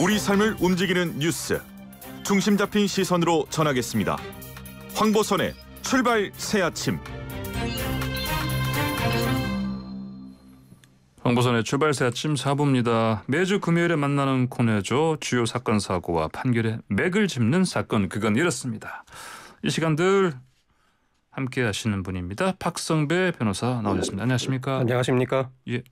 우리 삶을 움직이는 뉴스, 중심 잡힌 시선으로 전하겠습니다. 황보선의 출발 새아침. 황보선의 출발 새아침 4부입니다. 매주 금요일에 만나는 코너죠. 주요 사건 사고와 판결의 맥을 짚는 사건, 그건 이렇습니다. 이 시간들 함께 하시는 분입니다. 박성배 변호사 나오셨습니다. 안녕하십니까? 안녕하십니까? 예.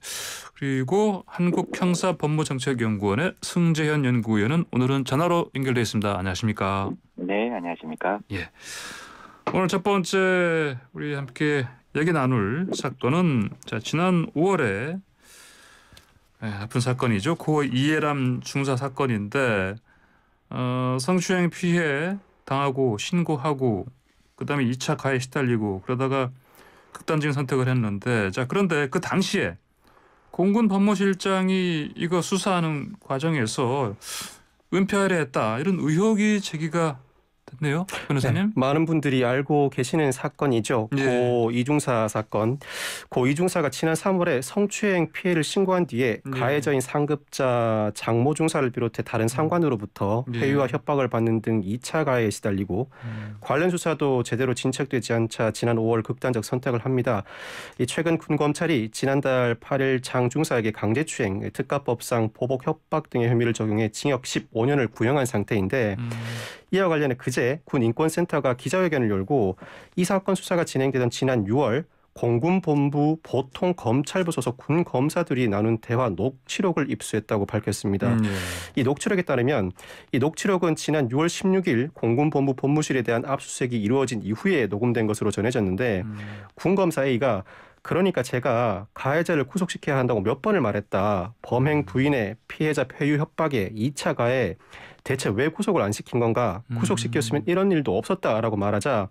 그리고 한국형사법무정책연구원의 승재현 연구위원은 오늘은 전화로 연결되어 있습니다. 안녕하십니까? 네, 안녕하십니까? 예. 오늘 첫 번째 우리 함께 얘기 나눌 사건은 지난 5월에 아픈 사건이죠. 고 이해람 중사 사건인데 성추행 피해 당하고 신고하고 그다음에 2차 가해에 시달리고 그러다가 극단적인 선택을 했는데, 그런데 그 당시에 공군 법무실장이 이거 수사하는 과정에서 은폐하려 했다, 이런 의혹이 제기가 됐네요, 변호사님. 네, 많은 분들이 알고 계시는 사건이죠. 예. 고 이중사 사건. 고 이중사가 지난 3월에 성추행 피해를 신고한 뒤에 가해자인 상급자 장모 중사를 비롯해 다른 상관으로부터 회유와 협박을 받는 등 2차 가해에 시달리고 관련 수사도 제대로 진척되지 않자 지난 5월 극단적 선택을 합니다. 최근 군 검찰이 지난달 8일 장 중사에게 강제추행, 특가법상 보복 협박 등의 혐의를 적용해 징역 15년을 구형한 상태인데, 이와 관련해 그제 군 인권센터가 기자회견을 열고 이 사건 수사가 진행되던 지난 6월 공군본부 보통검찰부 소속 군 검사들이 나눈 대화 녹취록을 입수했다고 밝혔습니다. 이 녹취록에 따르면 이 녹취록은 지난 6월 16일 공군본부 본부실에 대한 압수수색이 이루어진 이후에 녹음된 것으로 전해졌는데, 군 검사 A가 그러니까 제가 가해자를 구속시켜야 한다고 몇 번을 말했다. 범행 부인의 피해자 회유 협박에 2차 가해 대체 왜 구속을 안 시킨 건가? 구속시켰으면 이런 일도 없었다라고 말하자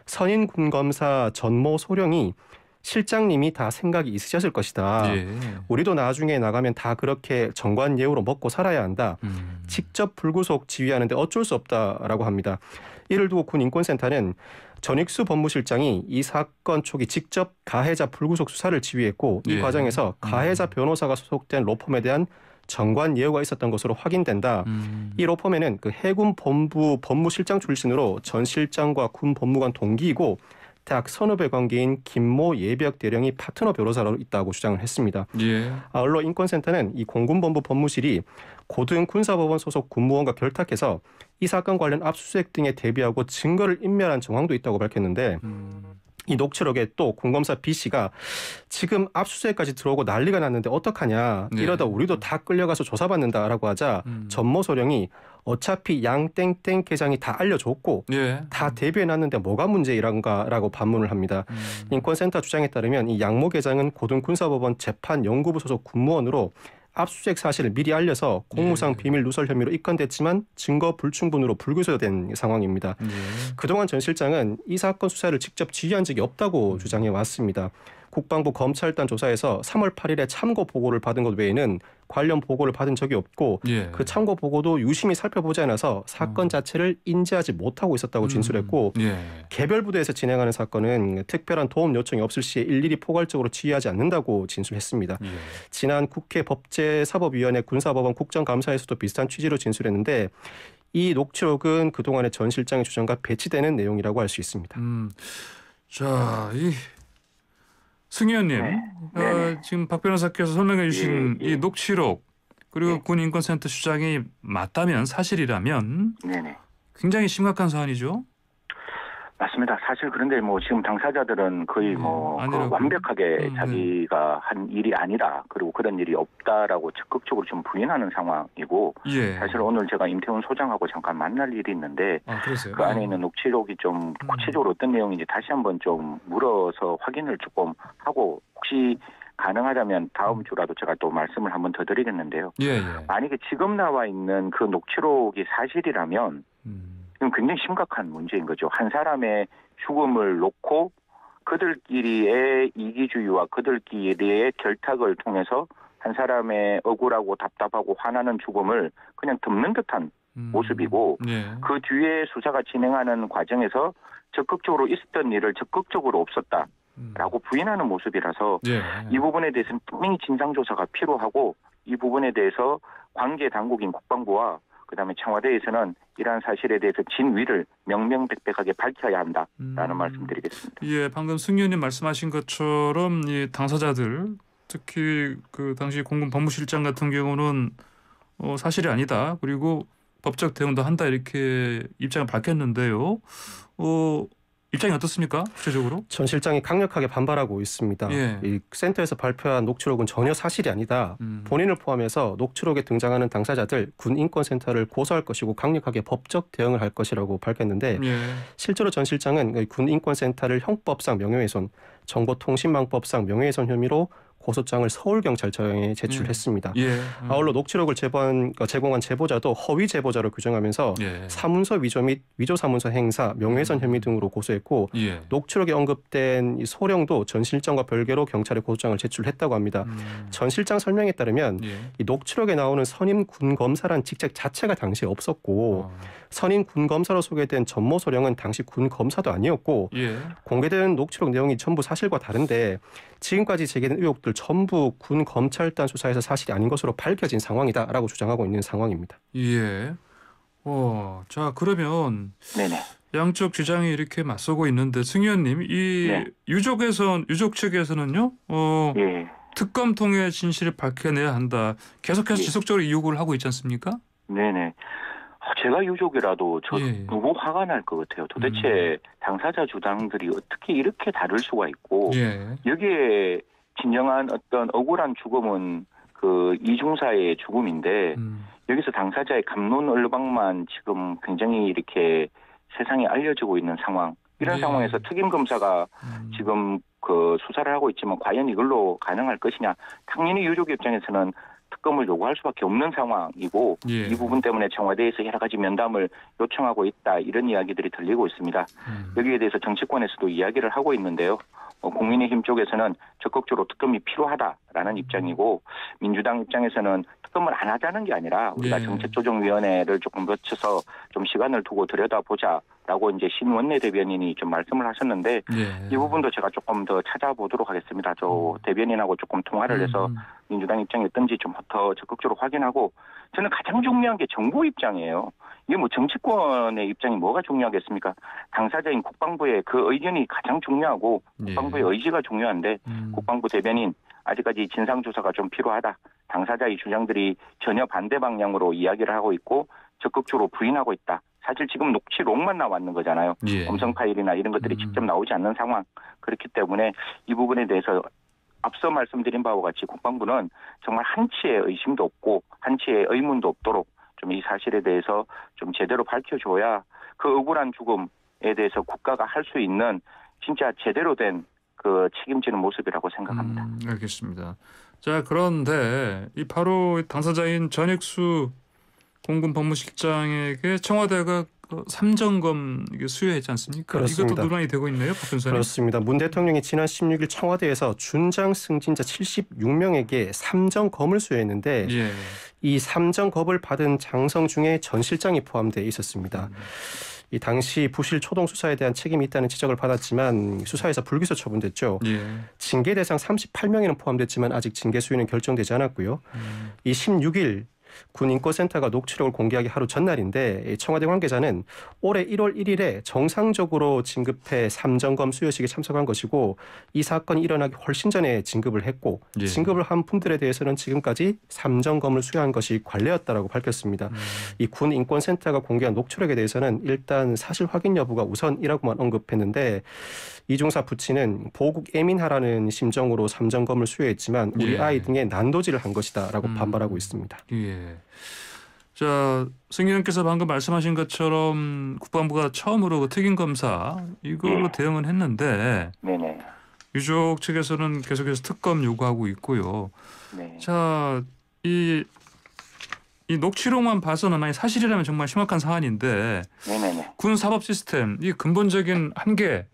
선임 군검사 전모 소령이 실장님이 다 생각이 있으셨을 것이다. 예. 우리도 나중에 나가면 다 그렇게 정관 예우로 먹고 살아야 한다. 직접 불구속 지휘하는데 어쩔 수 없다라고 합니다. 이를 두고 군 인권센터는 전익수 법무실장이 이 사건 초기 직접 가해자 불구속 수사를 지휘했고, 이 과정에서 가해자 변호사가 소속된 로펌에 대한 정관 예우가 있었던 것으로 확인된다. 이 로펌에는 그 해군 본부 법무실장 출신으로 전 실장과 군 법무관 동기이고 대학 선후배 관계인 김모 예비역 대령이 파트너 변호사로 있다고 주장을 했습니다. 예. 아울러 인권센터는 이 공군본부 법무실이 고등 군사법원 소속 군무원과 결탁해서 이 사건 관련 압수수색 등에 대비하고 증거를 인멸한 정황도 있다고 밝혔는데, 이 녹취록에 또 군검사 B씨가 지금 압수수색까지 들어오고 난리가 났는데 어떡하냐, 이러다 우리도 다 끌려가서 조사받는다라고 하자 전모 소령이 어차피 양 땡땡 계장이 다 알려줬고 다 대비해놨는데 뭐가 문제이란가라고 반문을 합니다. 인권센터 주장에 따르면 이 양모 계장은 고등군사법원 재판연구부 소속 군무원으로 압수수색 사실을 미리 알려서 공무상 비밀 누설 혐의로 입건됐지만 증거 불충분으로 불구속된 상황입니다. 그동안 전 실장은 이 사건 수사를 직접 지휘한 적이 없다고 주장해 왔습니다. 국방부 검찰단 조사에서 3월 8일에 참고 보고를 받은 것 외에는 관련 보고를 받은 적이 없고 그 참고 보고도 유심히 살펴보지 않아서 사건 자체를 인지하지 못하고 있었다고 진술했고, 개별 부대에서 진행하는 사건은 특별한 도움 요청이 없을 시에 일일이 포괄적으로 지휘하지 않는다고 진술했습니다. 지난 국회 법제사법위원회 군사법원 국정감사에서도 비슷한 취지로 진술했는데, 이 녹취록은 그동안의 전 실장의 주장과 배치되는 내용이라고 할 수 있습니다. 자, 승 의원님, 지금 박 변호사께서 설명해 주신 이 녹취록, 그리고 군 인권센터 주장이 맞다면, 사실이라면 굉장히 심각한 사안이죠? 맞습니다. 사실 그런데 지금 당사자들은 거의 그 완벽하게 자기가 한 일이 아니라, 그리고 그런 일이 없다라고 적극적으로 좀 부인하는 상황이고, 사실 오늘 제가 임태훈 소장하고 잠깐 만날 일이 있는데 그 안에 있는 녹취록이 좀 구체적으로 어떤 내용인지 다시 한번 좀 물어서 확인을 조금 하고, 혹시 가능하다면 다음 주라도 제가 또 말씀을 한번 더 드리겠는데요. 만약에 지금 나와 있는 그 녹취록이 사실이라면 이건 굉장히 심각한 문제인 거죠. 한 사람의 죽음을 놓고 그들끼리의 이기주의와 그들끼리의 결탁을 통해서 한 사람의 억울하고 답답하고 화나는 죽음을 그냥 덮는 듯한 모습이고, 그 뒤에 수사가 진행하는 과정에서 적극적으로 있었던 일을 적극적으로 없었다라고 부인하는 모습이라서 이 부분에 대해서는 분명히 진상조사가 필요하고, 이 부분에 대해서 관계 당국인 국방부와 그다음에 청와대에서는 이러한 사실에 대해서 진위를 명명백백하게 밝혀야 한다라는 말씀드리겠습니다. 예, 방금 승 의원님 말씀하신 것처럼 이 당사자들 특히 그 당시 공군 법무실장 같은 경우는 사실이 아니다. 그리고 법적 대응도 한다 이렇게 입장을 밝혔는데요. 입장이 어떻습니까? 구체적으로? 전 실장이 강력하게 반발하고 있습니다. 예. 이 센터에서 발표한 녹취록은 전혀 사실이 아니다. 본인을 포함해서 녹취록에 등장하는 당사자들 군인권센터를 고소할 것이고 강력하게 법적 대응을 할 것이라고 밝혔는데 예. 실제로 전 실장은 군인권센터를 형법상 명예훼손, 정보통신망법상 명예훼손 혐의로 고소장을 서울경찰청에 제출했습니다. 예. 아울러 녹취록을 제공한 제보자도 허위 제보자로 규정하면서 예. 사문서 위조 및 위조 사문서 행사, 명예훼손 혐의 등으로 고소했고 예. 녹취록에 언급된 이 소령도 전 실장과 별개로 경찰에 고소장을 제출했다고 합니다. 전 실장 설명에 따르면 예. 이 녹취록에 나오는 선임 군검사란 직책 자체가 당시에 없었고 선임 군검사로 소개된 전모 소령은 당시 군검사도 아니었고 예. 공개된 녹취록 내용이 전부 사실과 다른데 지금까지 제기된 의혹들 전부 군 검찰단 수사에서 사실이 아닌 것으로 밝혀진 상황이다라고 주장하고 있는 상황입니다. 예. 자 그러면 네네. 양쪽 주장이 이렇게 맞서고 있는데 승 의원님 이 네. 유족 측에서는요. 예. 특검 통해 진실을 밝혀내야 한다. 계속해서 지속적으로 요구를 하고 있지 않습니까? 네네. 제가 유족이라도 저 예. 너무 화가 날 것 같아요. 도대체 당사자 주장들이 어떻게 이렇게 다를 수가 있고 예. 여기에 진정한 어떤 억울한 죽음은 그 이중사의 죽음인데 여기서 당사자의 갑론 얼방만 지금 굉장히 이렇게 세상에 알려지고 있는 상황. 이런 예. 상황에서 특임 검사가 지금 그 수사를 하고 있지만 과연 이걸로 가능할 것이냐. 당연히 유족 입장에서는 특검을 요구할 수밖에 없는 상황이고 예. 이 부분 때문에 청와대에서 여러 가지 면담을 요청하고 있다. 이런 이야기들이 들리고 있습니다. 여기에 대해서 정치권에서도 이야기를 하고 있는데요. 국민의힘 쪽에서는 적극적으로 특검이 필요하다라는 입장이고 민주당 입장에서는 특검을 안 하자는 게 아니라 우리가 예. 정책조정위원회를 조금 거쳐서 좀 시간을 두고 들여다보자라고 이제 신원내 대변인이 좀 말씀을 하셨는데 예. 이 부분도 제가 조금 더 찾아보도록 하겠습니다. 저 대변인하고 조금 통화를 해서 민주당 입장이 어떤지 좀 더 적극적으로 확인하고 저는 가장 중요한 게 정부 입장이에요. 이게 뭐 정치권의 입장이 뭐가 중요하겠습니까? 당사자인 국방부의 그 의견이 가장 중요하고 국방부의 예. 의지가 중요한데 국방부 대변인 아직까지 진상조사가 좀 필요하다. 당사자의 주장들이 전혀 반대 방향으로 이야기를 하고 있고 적극적으로 부인하고 있다. 사실 지금 녹취록만 나왔는 거잖아요. 예. 음성 파일이나 이런 것들이 직접 나오지 않는 상황. 그렇기 때문에 이 부분에 대해서 앞서 말씀드린 바와 같이 국방부는 정말 한치의 의심도 없고 한치의 의문도 없도록 좀 이 사실에 대해서 좀 제대로 밝혀줘야 그 억울한 죽음에 대해서 국가가 할 수 있는 진짜 제대로 된 그 책임지는 모습이라고 생각합니다. 알겠습니다. 자 그런데 이 바로 당사자인 전익수 공군 법무실장에게 청와대가 삼점검 수여했지 않습니까? 그렇습니다. 이것도 논란이 되고 있네요, 박 변호사님. 그렇습니다. 문 대통령이 지난 16일 청와대에서 준장 승진자 76명에게 삼점검을 수여했는데 예. 이 삼점검을 받은 장성 중에 전 실장이 포함되어 있었습니다. 이 당시 부실 초동 수사에 대한 책임이 있다는 지적을 받았지만 수사에서 불기소 처분됐죠. 예. 징계 대상 38명에는 포함됐지만 아직 징계 수위는 결정되지 않았고요. 이 16일 군인권센터가 녹취록을 공개하기 하루 전날인데 청와대 관계자는 올해 1월 1일에 정상적으로 진급해 삼점검 수여식에 참석한 것이고 이 사건이 일어나기 훨씬 전에 진급을 했고 예. 진급을 한 분들에 대해서는 지금까지 삼점검을 수여한 것이 관례였다라고 밝혔습니다. 이 군인권센터가 공개한 녹취록에 대해서는 일단 사실 확인 여부가 우선이라고만 언급했는데 이중사 부친은 보국 예민하라는 심정으로 삼점검을 수여했지만 우리 예. 아이 등의 난도질을 한 것이다라고 반발하고 있습니다. 예. 자, 승 의원께서 방금 말씀하신 것처럼 국방부가 처음으로 그 특임검사 이걸로 대응을 했는데 네네. 유족 측에서는 계속해서 특검 요구하고 있고요. 네. 자, 이 녹취록만 봐서는 아니 사실이라면 정말 심각한 사안인데 네네네. 군 사법 시스템 이 근본적인 한계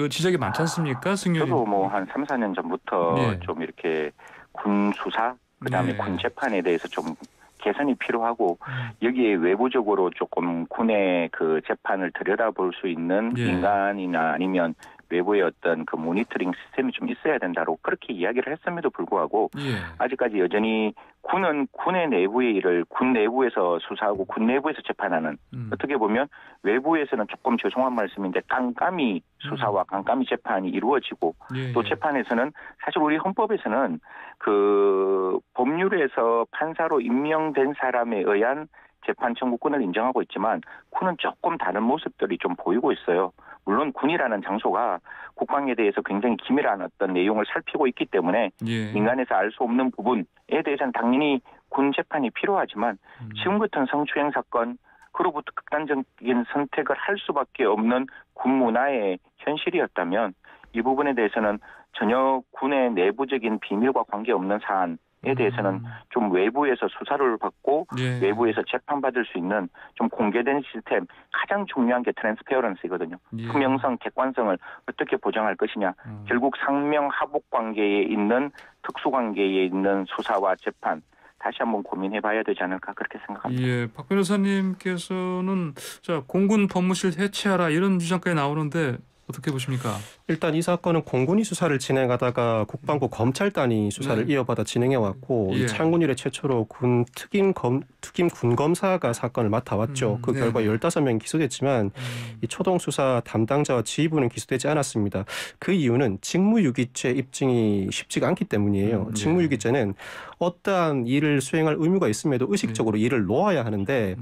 지적이 많지 않습니까, 승 의원? 저도 뭐 한 3, 4년 전부터 예. 좀 이렇게 군 수사 그다음에 예. 군 재판에 대해서 좀 개선이 필요하고 여기에 외부적으로 조금 군의 그 재판을 들여다볼 수 있는 예. 민간이나 아니면 외부의 어떤 그 모니터링 시스템이 좀 있어야 된다고 그렇게 이야기를 했음에도 불구하고 아직까지 여전히 군은 군의 내부의 일을 군 내부에서 수사하고 군 내부에서 재판하는 어떻게 보면 외부에서는 조금 죄송한 말씀인데 깜깜이 수사와 깜깜이 재판이 이루어지고 또 재판에서는 사실 우리 헌법에서는 그 법률에서 판사로 임명된 사람에 의한 재판 청구권을 인정하고 있지만 군은 조금 다른 모습들이 좀 보이고 있어요. 물론 군이라는 장소가 국방에 대해서 굉장히 기밀한 어떤 내용을 살피고 있기 때문에 민간에서 알 수 없는 부분에 대해서는 당연히 군 재판이 필요하지만 지금 같은 성추행 사건 그로부터 극단적인 선택을 할 수밖에 없는 군 문화의 현실이었다면 이 부분에 대해서는 전혀 군의 내부적인 비밀과 관계없는 사안에 대해서는 좀 외부에서 수사를 받고 외부에서 재판받을 수 있는 좀 공개된 시스템 가장 중요한 게 트랜스페어런스거든요. 투명성, 객관성을 어떻게 보장할 것이냐. 결국 상명하복 관계에 있는 특수관계에 있는 수사와 재판 다시 한번 고민해봐야 되지 않을까 그렇게 생각합니다. 예, 박 변호사님께서는 자 공군 법무실 해체하라 이런 주장까지 나오는데 어떻게 보십니까? 일단 이 사건은 공군이 수사를 진행하다가 국방부 검찰단이 수사를 이어받아 진행해왔고 이 창군 이래 최초로 군 특임 군검사가 사건을 맡아왔죠. 그 결과 15명이 기소됐지만 이 초동 수사 담당자와 지휘부는 기소되지 않았습니다. 그 이유는 직무유기죄 입증이 쉽지가 않기 때문이에요. 직무유기죄는 어떠한 일을 수행할 의무가 있음에도 의식적으로 일을 놓아야 하는데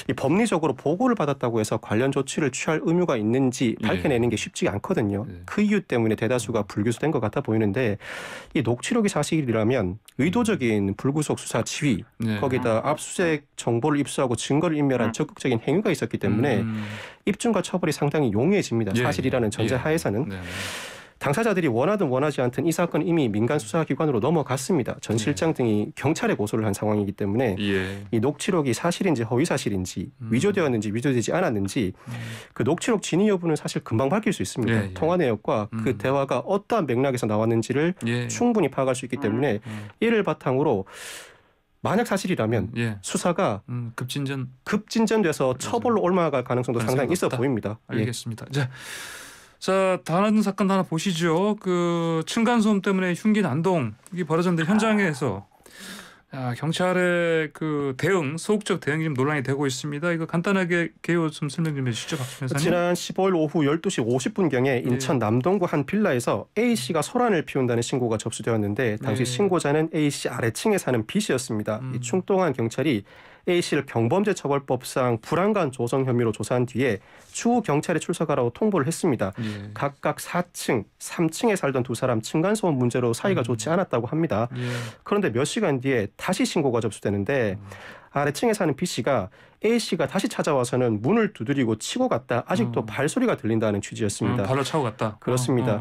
이 법리적으로 보고를 받았다고 해서 관련 조치를 취할 의무가 있는지 밝혀내는 게 쉽지 않거든요. 그 이유 때문에 대다수가 불기소된 것 같아 보이는데 이 녹취록이 사실이라면 의도적인 불구속 수사 지휘 거기다 압수수색 정보를 입수하고 증거를 인멸한 적극적인 행위가 있었기 때문에 입증과 처벌이 상당히 용이해집니다. 사실이라는 전제하에서는. 당사자들이 원하든 원하지 않든 이 사건은 이미 민간 수사기관으로 넘어갔습니다. 전 실장 등이 경찰에 고소를 한 상황이기 때문에 이 녹취록이 사실인지 허위사실인지 위조되었는지 위조되지 않았는지 그 녹취록 진위 여부는 사실 금방 밝힐 수 있습니다. 통화 내역과 그 대화가 어떠한 맥락에서 나왔는지를 충분히 파악할 수 있기 때문에 이를 바탕으로 만약 사실이라면 수사가 급진전돼서 처벌로 올라갈 가능성도 상당히 있어 보입니다. 알겠습니다. 자, 다른 사건 하나 보시죠. 그 층간소음 때문에 흉기 난동 이게 벌어졌는데 현장에서 경찰의 그 대응, 소극적 대응이 좀 논란이 되고 있습니다. 이거 간단하게 개요 좀 설명 좀 해주시죠, 박 변호사님. 지난 15일 오후 12시 50분경에 인천 남동구 한 빌라에서 A 씨가 소란을 피운다는 신고가 접수되었는데 당시 신고자는 A 씨 아래층에 사는 B 씨였습니다. 이 충동한 경찰이 A 씨를 경범죄처벌법상 불안간 조성 혐의로 조사한 뒤에 추후 경찰에 출석하라고 통보를 했습니다. 각각 4층, 3층에 살던 두 사람 층간소음 문제로 사이가 좋지 않았다고 합니다. 그런데 몇 시간 뒤에 다시 신고가 접수되는데 아래층에 사는 B 씨가 A 씨가 다시 찾아와서는 문을 두드리고 치고 갔다. 아직도 발소리가 들린다는 취지였습니다. 발로 차고 갔다. 그렇습니다.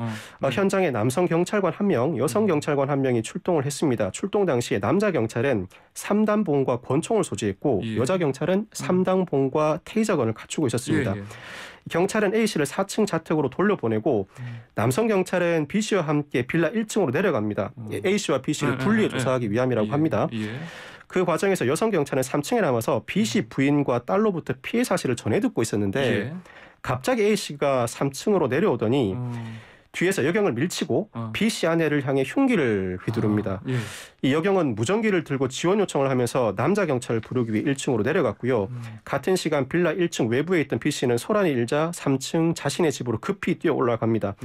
현장에 남성 경찰관 1명, 여성 경찰관 1명이 출동을 했습니다. 출동 당시에 남자 경찰은 3단봉과 권총을 소지했고 여자 경찰은 3단봉과 테이저건을 갖추고 있었습니다. 경찰은 A 씨를 4층 자택으로 돌려보내고 남성 경찰은 B 씨와 함께 빌라 1층으로 내려갑니다. A 씨와 B 씨를 분리해 조사하기 위함이라고 합니다. 그 과정에서 여성 경찰은 3층에 남아서 B 씨 부인과 딸로부터 피해 사실을 전해 듣고 있었는데 갑자기 A 씨가 3층으로 내려오더니 뒤에서 여경을 밀치고 B 씨 아내를 향해 흉기를 휘두릅니다. 이 여경은 무전기를 들고 지원 요청을 하면서 남자 경찰을 부르기 위해 1층으로 내려갔고요. 같은 시간 빌라 1층 외부에 있던 B 씨는 소란이 일자 3층 자신의 집으로 급히 뛰어 올라갑니다.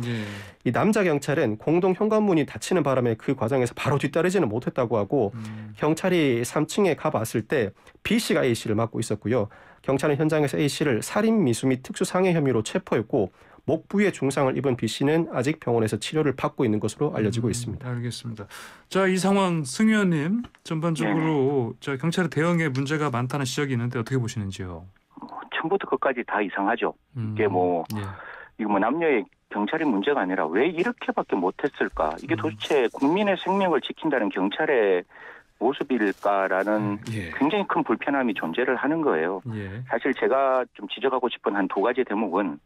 이 남자 경찰은 공동 현관문이 닫히는 바람에 그 과정에서 바로 뒤따르지는 못했다고 하고 경찰이 3층에 가봤을 때 B 씨가 A 씨를 맡고 있었고요. 경찰은 현장에서 A 씨를 살인 미수 및 특수상해 혐의로 체포했고 목 부위에 중상을 입은 B 씨는 아직 병원에서 치료를 받고 있는 것으로 알려지고 있습니다. 알겠습니다. 자, 이 상황 승 의원님 전반적으로 자, 경찰의 대응에 문제가 많다는 지적이 있는데 어떻게 보시는지요? 처음부터 끝까지 다 이상하죠. 이게 이거 남녀의 경찰의 문제가 아니라 왜 이렇게밖에 못했을까? 이게 도대체 국민의 생명을 지킨다는 경찰의 모습일까라는 굉장히 큰 불편함이 존재를 하는 거예요. 사실 제가 좀 지적하고 싶은 한 두 가지 대목은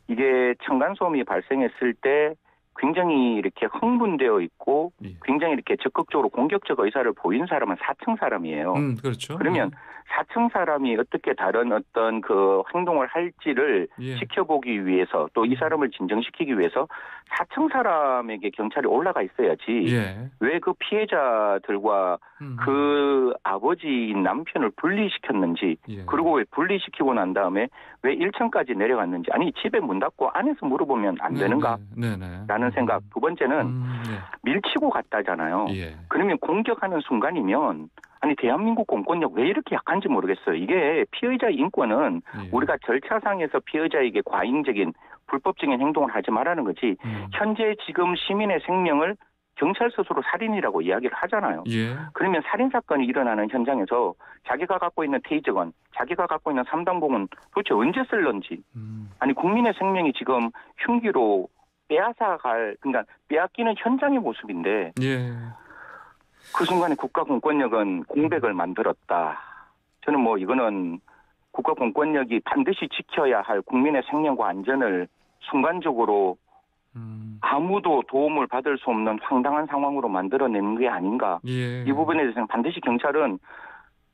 이게 층간소음이 발생했을 때 굉장히 이렇게 흥분되어 있고 굉장히 이렇게 적극적으로 공격적 의사를 보인 사람은 4층 사람이에요. 그렇죠. 그러면 4층 사람이 어떻게 다른 어떤 그 행동을 할지를 지켜보기 위해서 또 이 사람을 진정시키기 위해서 4층 사람에게 경찰이 올라가 있어야지 왜 그 피해자들과 그 아버지인 남편을 분리시켰는지 그리고 왜 분리시키고 난 다음에 왜 1층까지 내려갔는지 아니 집에 문 닫고 안에서 물어보면 안 되는가? 라는 생각. 두 번째는 밀치고 갔다잖아요. 그러면 공격하는 순간이면 아니 대한민국 공권력 왜 이렇게 약한지 모르겠어요. 이게 피의자 인권은 우리가 절차상에서 피의자에게 과잉적인 불법적인 행동을 하지 말라는 거지 현재 지금 시민의 생명을 경찰 스스로 살인이라고 이야기를 하잖아요. 그러면 살인사건이 일어나는 현장에서 자기가 갖고 있는 테이저건, 자기가 갖고 있는 3단봉은 도대체 언제 쓸런지 아니 국민의 생명이 지금 흉기로 그러니까 빼앗기는 현장의 모습인데 그 순간에 국가 공권력은 공백을 만들었다. 저는 뭐 이거는 국가 공권력이 반드시 지켜야 할 국민의 생명과 안전을 순간적으로 아무도 도움을 받을 수 없는 황당한 상황으로 만들어내는 게 아닌가. 이 부분에 대해서는 반드시 경찰은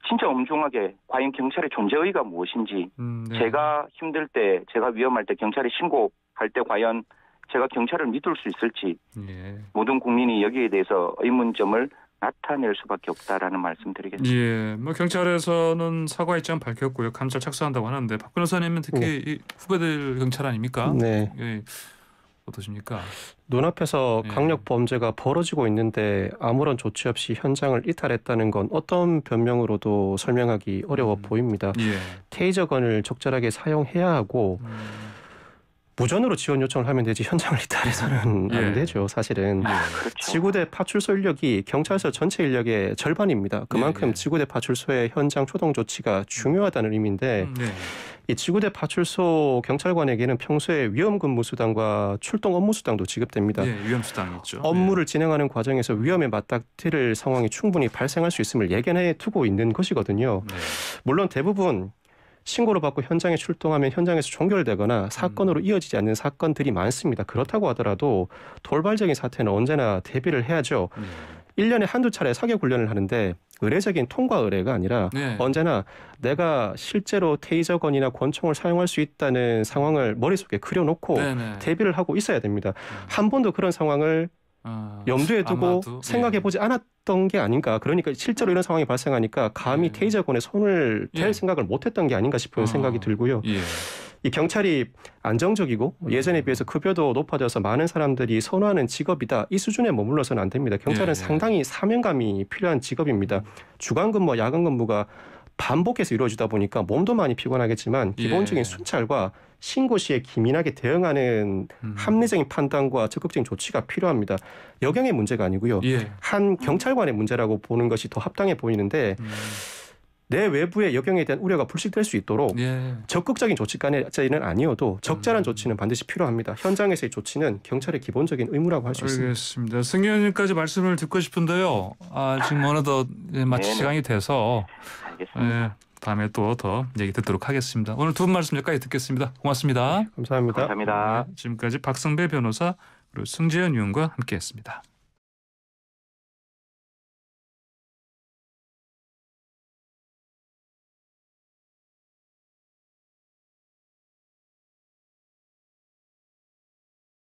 진짜 엄중하게 과연 경찰의 존재의의가 무엇인지 제가 힘들 때 제가 위험할 때 경찰에 신고할 때 과연 제가 경찰을 믿을 수 있을지 모든 국민이 여기에 대해서 의문점을 나타낼 수밖에 없다라는 말씀드리겠습니다. 뭐 경찰에서는 사과 입장 밝혔고요. 감찰 착수한다고 하는데 박 변호사님은 특히 이 후배들 경찰 아닙니까? 어떠십니까? 눈앞에서 강력 범죄가 벌어지고 있는데 아무런 조치 없이 현장을 이탈했다는 건 어떤 변명으로도 설명하기 어려워 보입니다. 테이저건을 적절하게 사용해야 하고 무전으로 지원 요청을 하면 되지 현장을 이탈해서는 안 되죠. 사실은 그렇죠. 지구대 파출소 인력이 경찰서 전체 인력의 절반입니다. 그만큼 지구대 파출소의 현장 초동 조치가 중요하다는 의미인데 이 지구대 파출소 경찰관에게는 평소에 위험 근무 수당과 출동 업무 수당도 지급됩니다. 위험 수당이 있죠. 업무를 진행하는 과정에서 위험에 맞닥뜨릴 상황이 충분히 발생할 수 있음을 예견해 두고 있는 것이거든요. 물론 대부분 신고를 받고 현장에 출동하면 현장에서 종결되거나 사건으로 이어지지 않는 사건들이 많습니다. 그렇다고 하더라도 돌발적인 사태는 언제나 대비를 해야죠. 1년에 한두 차례 사격 훈련을 하는데 의례적인 통과 의례가 아니라 언제나 내가 실제로 테이저건이나 권총을 사용할 수 있다는 상황을 머릿속에 그려놓고 대비를 하고 있어야 됩니다. 한 번도 그런 상황을 염두에 두고 아마도, 생각해보지 않았던 게 아닌가. 그러니까 실제로 이런 상황이 발생하니까 감히 테이저건에 손을 댈 생각을 못했던 게 아닌가 싶은 생각이 들고요. 이 경찰이 안정적이고 예전에 비해서 급여도 높아져서 많은 사람들이 선호하는 직업이다. 이 수준에 머물러서는 안 됩니다. 경찰은 상당히 사명감이 필요한 직업입니다. 주간 근무와 야간 근무가 반복해서 이루어지다 보니까 몸도 많이 피곤하겠지만 기본적인 순찰과 신고 시에 기민하게 대응하는 합리적인 판단과 적극적인 조치가 필요합니다. 여경의 문제가 아니고요. 한 경찰관의 문제라고 보는 것이 더 합당해 보이는데 내 외부의 여경에 대한 우려가 불식될 수 있도록 적극적인 조치까지는 아니어도 적절한 조치는 반드시 필요합니다. 현장에서의 조치는 경찰의 기본적인 의무라고 할 수 있습니다. 알겠습니다. 승 의원님까지 말씀을 듣고 싶은데요. 지금 어느덧 마칠 시간이 돼서 다음에 또 더 얘기 듣도록 하겠습니다. 오늘 두 분 말씀 여기까지 듣겠습니다. 고맙습니다. 감사합니다. 감사합니다. 지금까지 박성배 변호사 그리고 승재현 의원과 함께했습니다.